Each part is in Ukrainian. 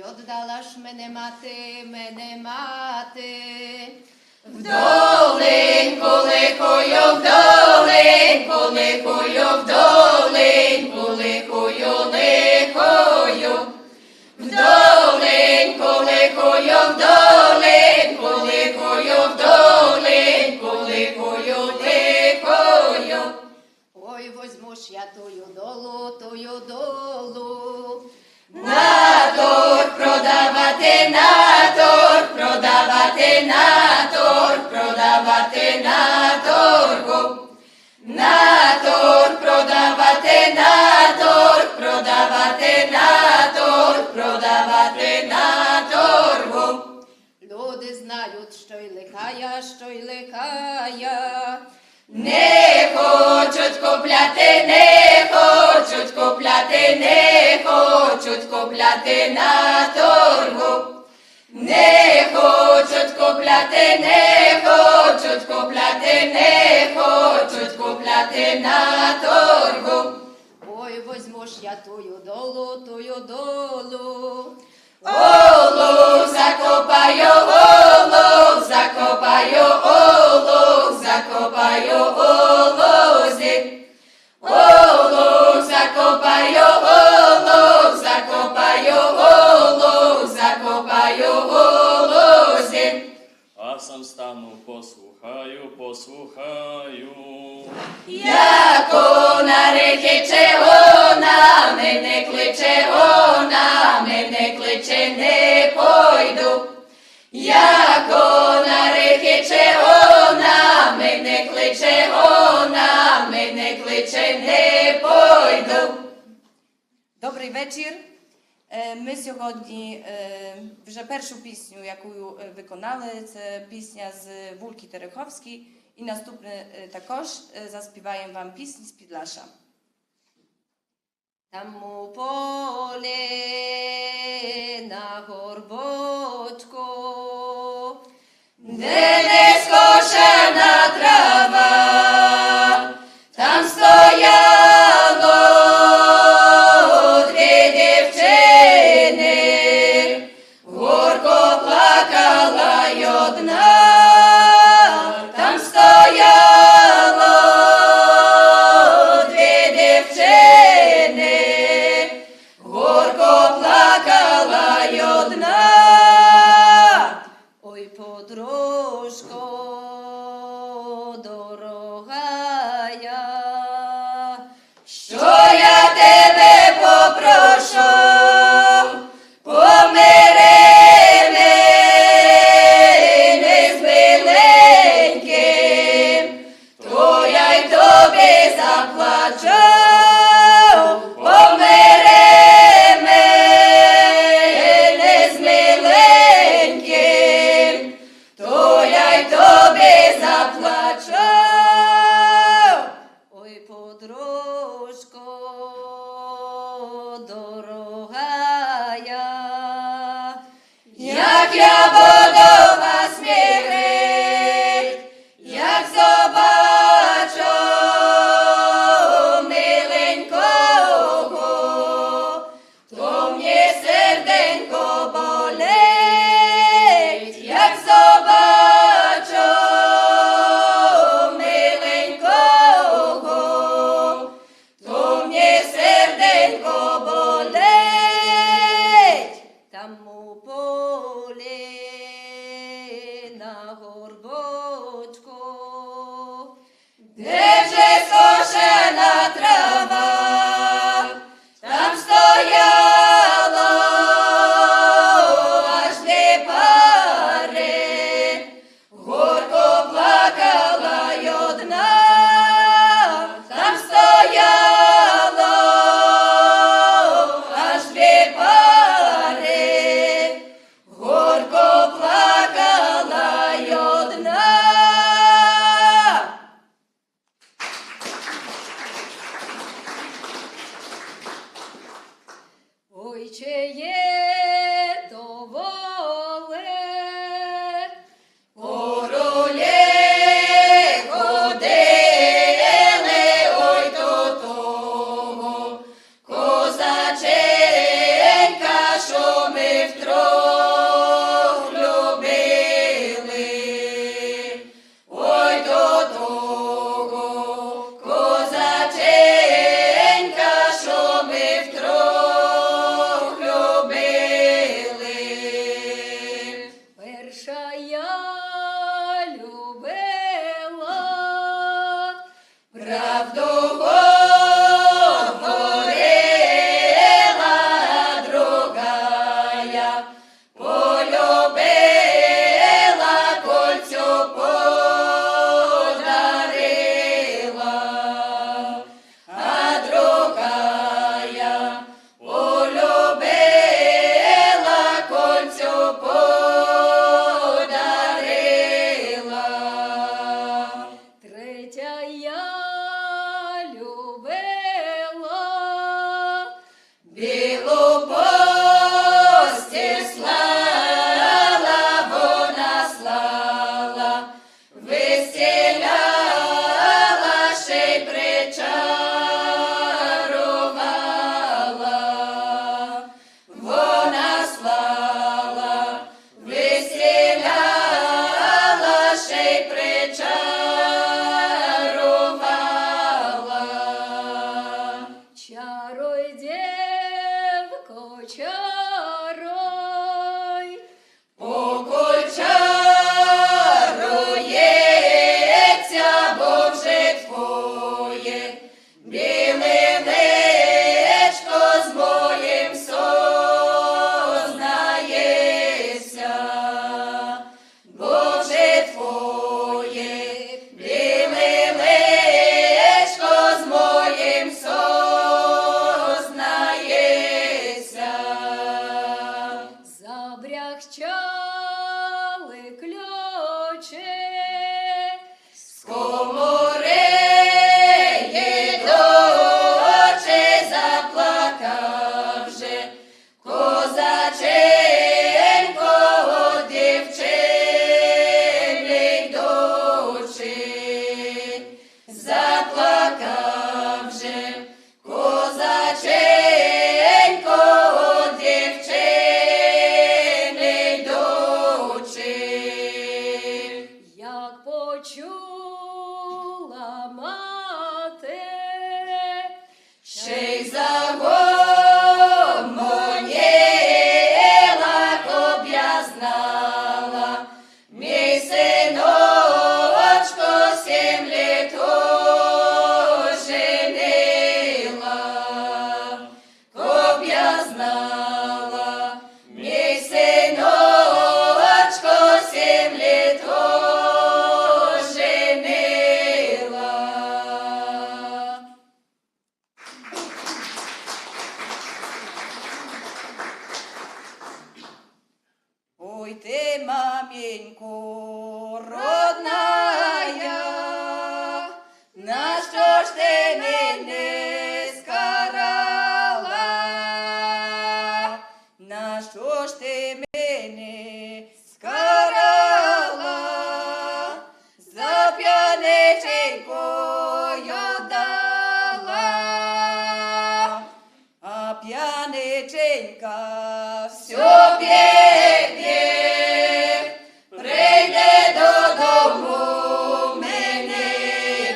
Отдала ж мене мати. В долинку лихою, в долинку лихою, в долинку лихою, лихою. В долинку лихою, в долинку лихою, в долинку лихою, лихою. Ой, возьму ж я тую долу. На торг продавати, на торг продавати, на торг продавати, на торгу. На торг продавати, на торг продавати, на торг продавати, на торгу. Люди знають, що й лихая. Не хочуть купляти, не хочуть купляти, не хочуть купляти на торгу. Не хочуть купляти, не хочуть купляти, не хочуть купляти на торгу. Ой, возьму ж я тую долу. Олух закопаю, олух закопаю, олух закопаю, олузі. Олух закопаю, олух закопаю, олух закопаю, олузі. А сам стану послухаю. Як вона рекече, вона мене кличе, вона мене кличе, не пойду. Як вона рекече, вона мене кличе, вона мене кличе, не пойду. Добрий вечір. Ми сьогодні вже першу пісню, яку виконали, це пісня з Вулки Тереховській. І наступне також заспіваємо вам пісню з Підлаша. Там у полі на горбочку, Де не скошена трава, там стояло дві дівчини, горько плакала й одна, там стояло дві дівчини, горько плакала й одна. ой, подружко дорогая, Що я тебе попрошу, помири мене з миленьким, то я й тобі заплачу. Помири мене з миленьким, то я й тобі заплачу. ой, подружко дорогая, Як я буду вас мирить, як собачу миленького, то мені серденько болить, як собачу миленького, то мені серденько болить. там у полі на горбочку, Де вже скошена трава, там стояло аж дві пари, горько плакала й одна, там стояло аж дві пари, горько плакала й одна. ой, чиє то воле, Королі ходили, ой до того, козаченька, що ми в захчали ключе. Скомореє доче заплакав же, козаченько дівчиний доче, заплакав же, козаченько дівчиний доче. Як почула мати, Ще й загомоніла, б я знала, мій синочко 7 літ оженила, б я знала, мій синочко 7 літ оженила. Ой ти, маменько, родная, на що ж ти мене скарала? На що ж ти мене скарала? За п'яниченькою дала, а п'яниченька Всьо б'є, прийде додому, мене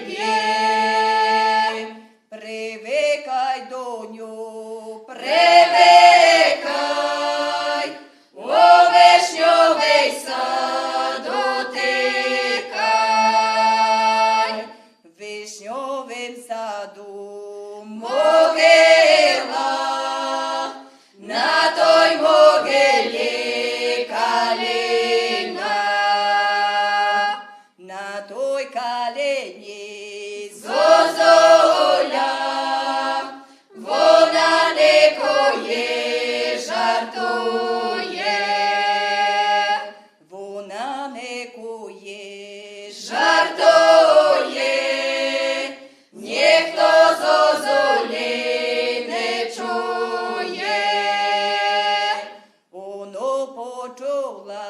б'є. Привикай, доню, Привикай, у вишньовий сад утикай. вишньовим саду Могила, на той могилі калина, на той калині зозуля, вона не коє, жартує, вона не кує, жартує, ніхто зозулі не чує. воно почула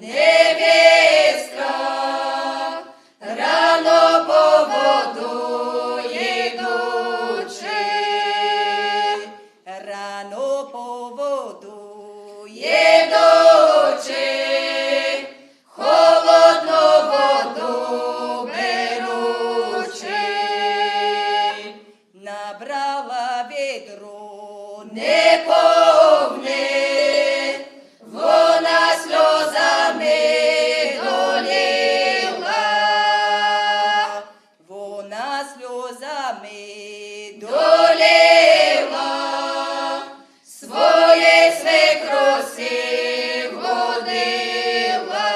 Невістка, рано по воду їдучи, рано по воду їдучи, холодну воду беручи, набрала відро не повне, вона сльозами долила, вона сльозами долила, своє свекрусі водила,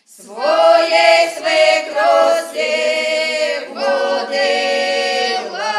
своє свекрусі водила.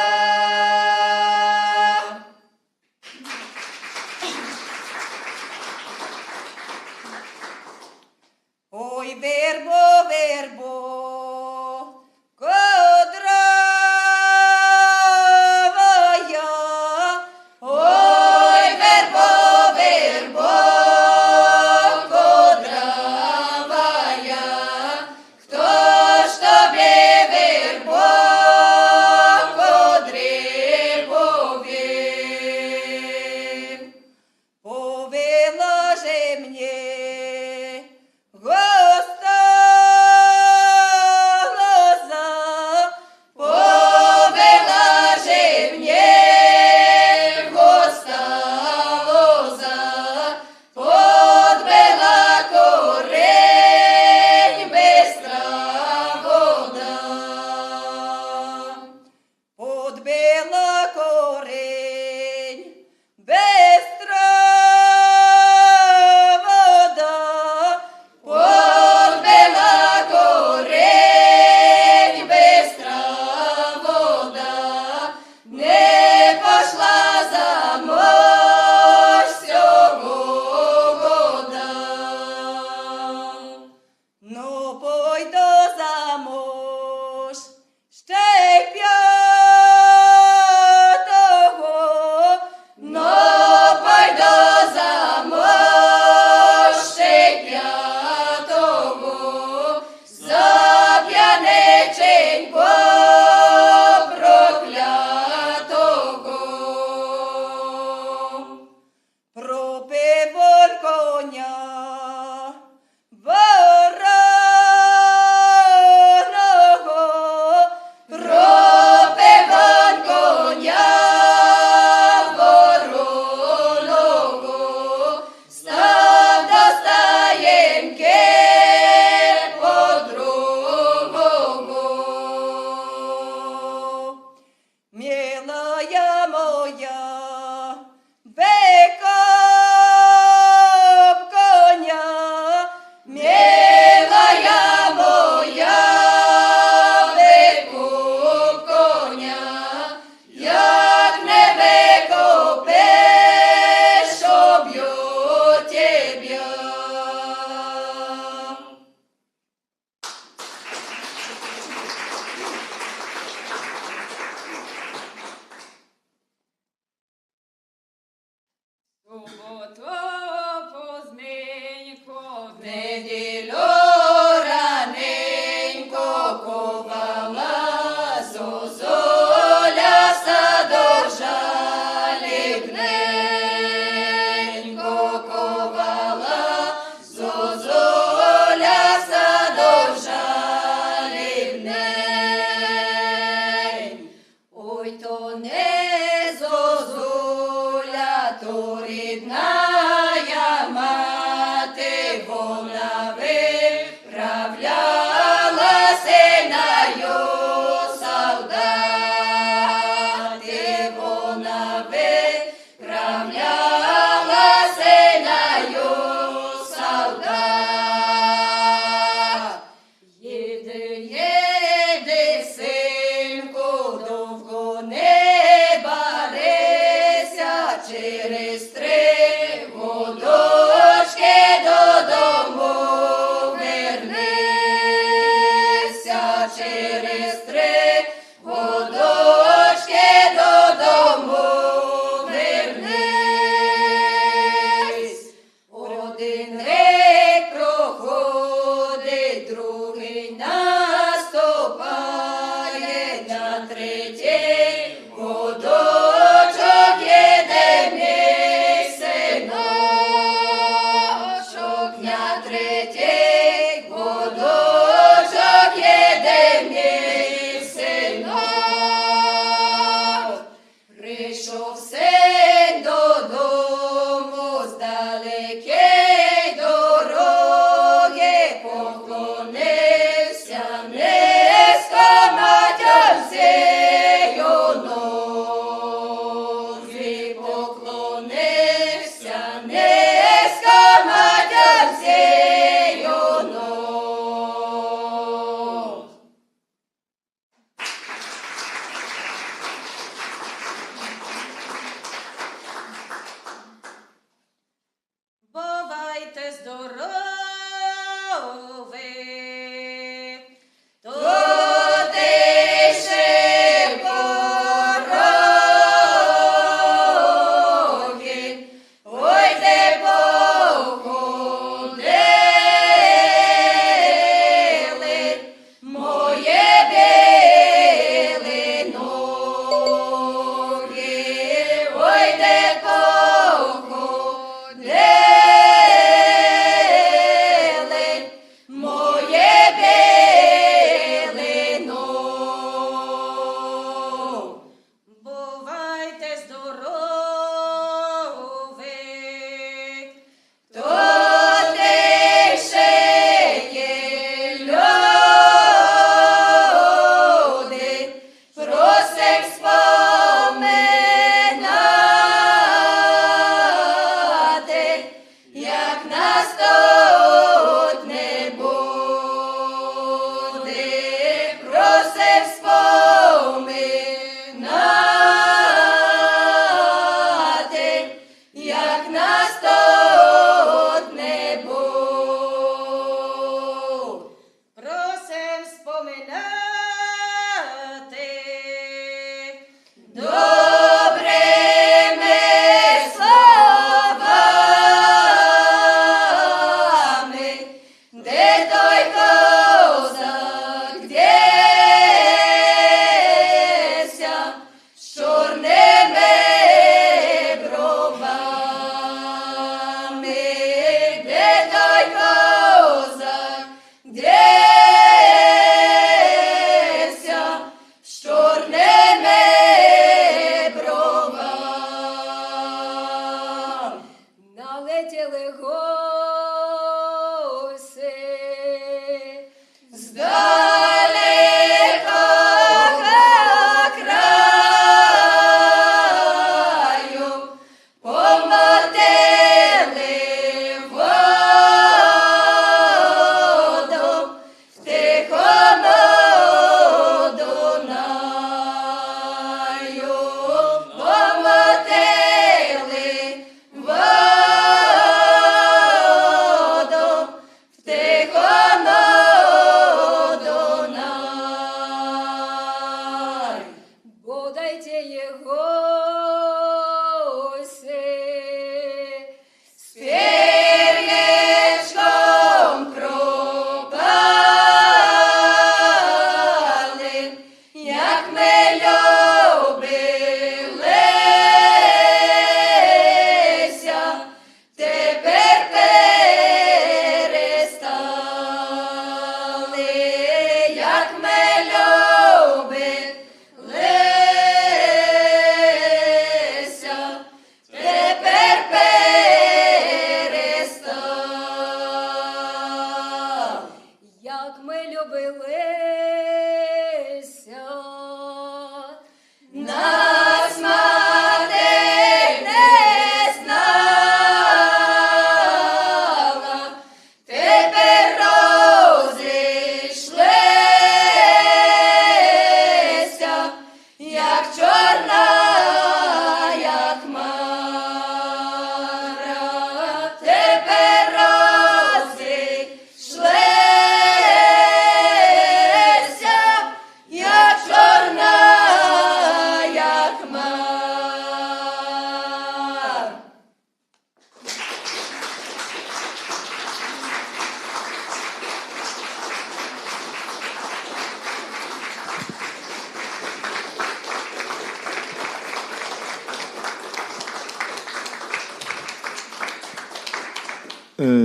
суботу позненько, в Неділю раненько ковала зозуля садовжалібненько ковала зозуля садовжалібненько. Ой, то не зозуля, то рідная мати, вона виправляла синаю солдати, вона виправляла синаю солдат. Єди, синку, довго не барися, через 3 годочки додому вернися, через 3 годочки додому вернись. Один рік проходить, другий наступає, на 3-й годочок іде місяць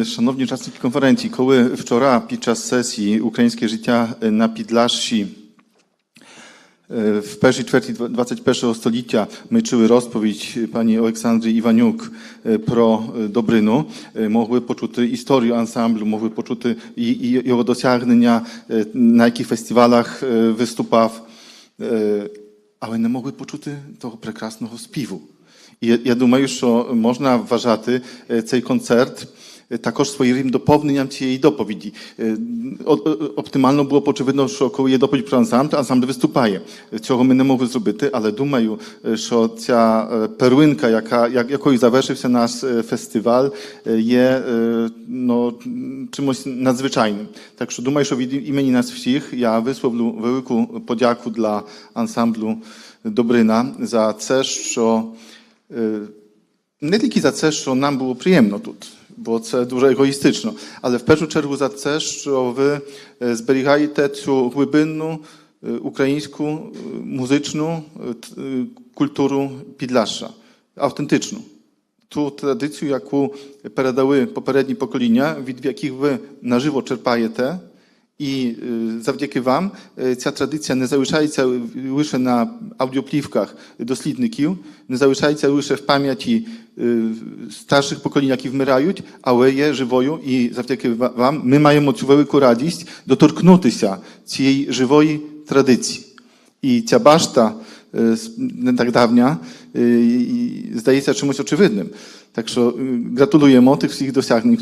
Шановні учасники конференції, коли вчора під час сесії «Українське життя на Підлашші» в першій чверті 21 століття ми чули розповідь пані Олександри Іванюк про Добрину, могли почути історію ансамблю, могли почути його досягнення, на яких фестивалах виступав, але не могли почути того прекрасного співу. І я думаю, що можна вважати цей концерт також своєрідним доповненням цієї доповіді. Оптимально було б, очевидно, що коли є доповідь про ансамбль виступає. Цього ми не могли зробити, але думаю, що ця перлинка, якою завершився наш фестиваль, є чимось надзвичайним. Так що думаю, що від імені нас всіх я висловлю велику подяку для ансамблю Добрина за це, що не тільки за це, що нам було приємно тут, бо це дуже егоїстично, але в першу чергу за це, що ви зберігаєте цю глибинну українську музичну культуру Підласша, автентичну. Ту традицію, яку передали попередні покоління, від яких ви наживо черпаєте, і завдяки вам ця традиція не залишається лише на аудіоплівках дослідників, не залишається лише в пам'яті старших поколінь, які вмирають, але є живою і завдяки вам ми маємо цю велику радість доторкнутися цієї живої традиції. І ця башта не так давня здається чимось очевидним. Так що gratulujemy tych всіх досягнень,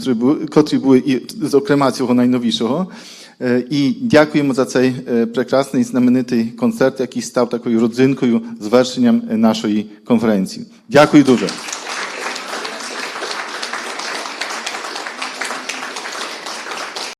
котрі були і зокрема цього найновішого. І дякуємо за цей прекрасний, знаменитий концерт, який став такою родзинкою, звершенням нашої конференції. Дякую дуже.